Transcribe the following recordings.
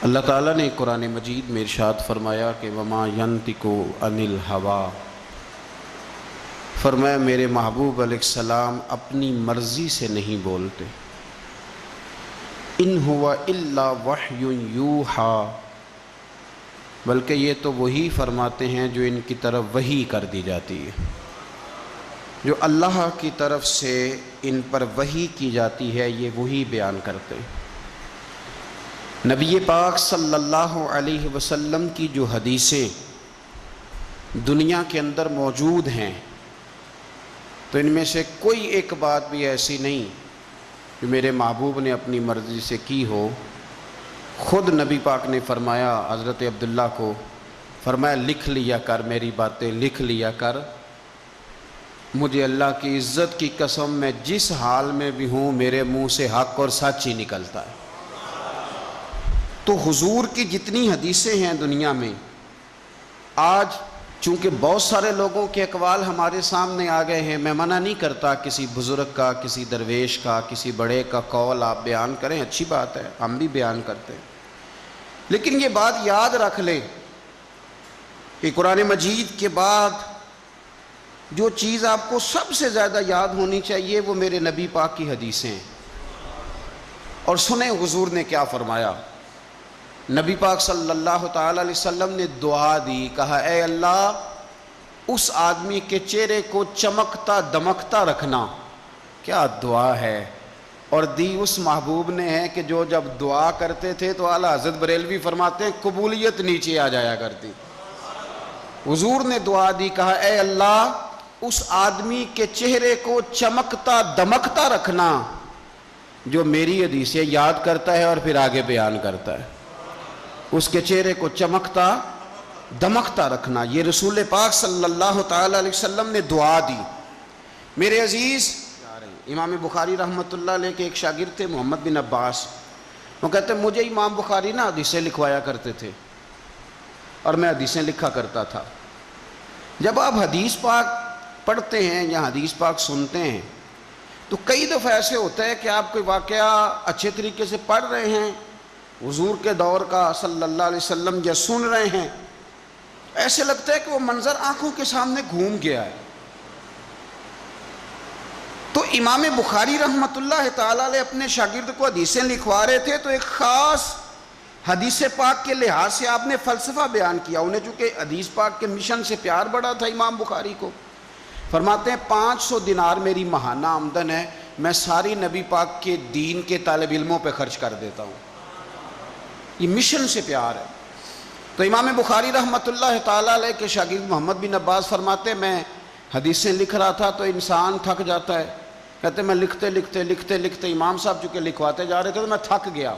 اللہ تعالیٰ نے قرآن مجید میں ارشاد فرمایا کہ وما ینطق عن الہویٰ، فرمایا میرے محبوب علیہ السلام اپنی مرضی سے نہیں بولتے، ان ہوا الا وحی یوحیٰ، بلکہ یہ تو وہی فرماتے ہیں جو ان کی طرف وحی کر دی جاتی ہے، جو اللہ کی طرف سے ان پر وحی کی جاتی ہے یہ وہی بیان کرتے ہیں۔ نبی پاک صلی اللہ علیہ وسلم کی جو حدیثیں دنیا کے اندر موجود ہیں تو ان میں سے کوئی ایک بات بھی ایسی نہیں کہ میرے محبوب نے اپنی مرضی سے کی ہو۔ خود نبی پاک نے فرمایا حضرت عبداللہ کو، فرمایا لکھ لیا کر، میری باتیں لکھ لیا کر، مجھے اللہ کی عزت کی قسم میں جس حال میں بھی ہوں میرے منہ سے حق اور سچ ہی نکلتا ہے۔ تو حضور کی جتنی حدیثیں ہیں دنیا میں آج، چونکہ بہت سارے لوگوں کے اقوال ہمارے سامنے آ گئے ہیں، میں منع نہیں کرتا کسی بزرگ کا، کسی درویش کا، کسی بڑے کا قول آپ بیان کریں، اچھی بات ہے، ہم بھی بیان کرتے ہیں، لیکن یہ بات یاد رکھ لیں کہ قرآن مجید کے بعد جو چیز آپ کو سب سے زیادہ یاد ہونی چاہیے وہ میرے نبی پاک کی حدیثیں ہیں۔ اور سنیں حضور نے کیا فرمایا۔ نبی پاک صلی اللہ تعالی علیہ وسلم نے دعا دی، کہا اے اللہ اس آدمی کے چہرے کو چمکتا دمکتا رکھنا۔ کیا دعا ہے، اور دی اس محبوب نے ہے کہ جو جب دعا کرتے تھے تو اعلیٰ حضرت بریلوی فرماتے ہیں قبولیت نیچے آ جایا کرتی۔ حضور نے دعا دی، کہا اے اللہ اس آدمی کے چہرے کو چمکتا دمکتا رکھنا جو میری حدیثیں یاد کرتا ہے اور پھر آگے بیان کرتا ہے، اس کے چہرے کو چمکتا دمکتا رکھنا۔ یہ رسول پاک صلی اللہ تعالی علیہ وسلم نے دعا دی۔ میرے عزیز، امام بخاری رحمۃ اللہ علیہ کے ایک شاگرد تھے محمد بن عباس، وہ کہتے ہیں مجھے امام بخاری نا حدیثیں لکھوایا کرتے تھے اور میں حدیثیں لکھا کرتا تھا۔ جب آپ حدیث پاک پڑھتے ہیں یا حدیث پاک سنتے ہیں تو کئی دفعہ ایسے ہوتا ہے کہ آپ کوئی واقعہ اچھے طریقے سے پڑھ رہے ہیں، حضور کے دور کا صلی اللہ علیہ وسلم یا سن رہے ہیں، ایسے لگتا ہے کہ وہ منظر آنکھوں کے سامنے گھوم گیا ہے۔ تو امام بخاری رحمۃ اللہ تعالی علیہ اپنے شاگرد کو حدیثیں لکھوا رہے تھے تو ایک خاص حدیث پاک کے لحاظ سے آپ نے فلسفہ بیان کیا۔ انہیں چونکہ حدیث پاک کے مشن سے پیار بڑا تھا امام بخاری کو، فرماتے ہیں 500 دینار میری ماہانہ آمدن ہے، میں ساری نبی پاک کے دین کے طالب علموں پہ خرچ کر دیتا ہوں، یہ مشن سے پیار ہے۔ تو امام بخاری رحمۃ اللہ تعالیٰ علیہ کے شاگرد محمد بن عباس فرماتے ہیں میں حدیثیں لکھ رہا تھا تو انسان تھک جاتا ہے، کہتے ہیں میں لکھتے لکھتے لکھتے لکھتے امام صاحب چونکہ لکھواتے جا رہے تھے تو میں تھک گیا۔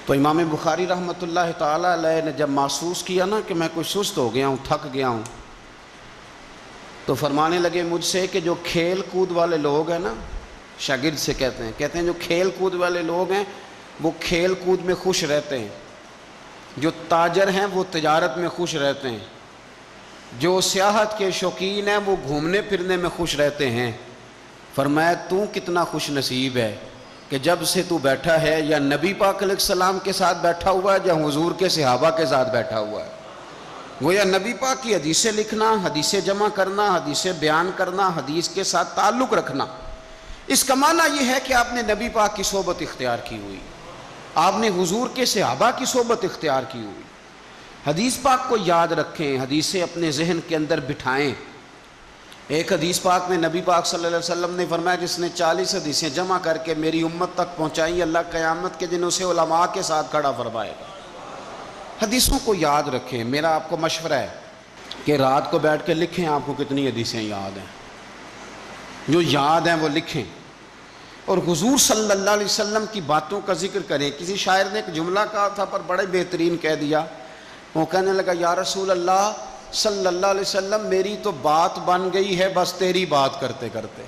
تو امام بخاری رحمۃ اللہ تعالیٰ علیہ نے جب محسوس کیا نا کہ میں کوئی سست ہو گیا ہوں، تھک گیا ہوں، تو فرمانے لگے مجھ سے کہ جو کھیل کود والے لوگ ہیں نا، شاگرد سے کہتے ہیں جو کھیل کود والے لوگ ہیں وہ کھیل کود میں خوش رہتے ہیں، جو تاجر ہیں وہ تجارت میں خوش رہتے ہیں، جو سیاحت کے شوقین ہیں وہ گھومنے پھرنے میں خوش رہتے ہیں۔ فرمایا تو کتنا خوش نصیب ہے کہ جب سے تو بیٹھا ہے یا نبی پاک علیہ السلام کے ساتھ بیٹھا ہوا ہے یا حضور کے صحابہ کے ساتھ بیٹھا ہوا ہے۔ گویا نبی پاک کی حدیثیں لکھنا، حدیثیں جمع کرنا، حدیثیں بیان کرنا، حدیث کے ساتھ تعلق رکھنا، اس کا معنی یہ ہے کہ آپ نے نبی پاک کی صحبت اختیار کی ہوئی، آپ نے حضور کے صحابہ کی صحبت اختیار کی ہوئی۔ حدیث پاک کو یاد رکھیں، حدیثیں اپنے ذہن کے اندر بٹھائیں۔ ایک حدیث پاک میں نبی پاک صلی اللہ علیہ وسلم نے فرمایا جس نے 40 حدیثیں جمع کر کے میری امت تک پہنچائی، اللہ قیامت کے دن اسے علماء کے ساتھ کھڑا فرمائے گا۔ حدیثوں کو یاد رکھیں۔ میرا آپ کو مشورہ ہے کہ رات کو بیٹھ کے لکھیں آپ کو کتنی حدیثیں یاد ہیں، جو یاد ہیں وہ لکھیں، اور حضور صلی اللہ علیہ وسلم کی باتوں کا ذکر کریں۔ کسی شاعر نے ایک جملہ کہا تھا پر بڑے بہترین کہہ دیا، وہ کہنے لگا یا رسول اللہ صلی اللہ علیہ وسلم میری تو بات بن گئی ہے بس تیری بات کرتے کرتے۔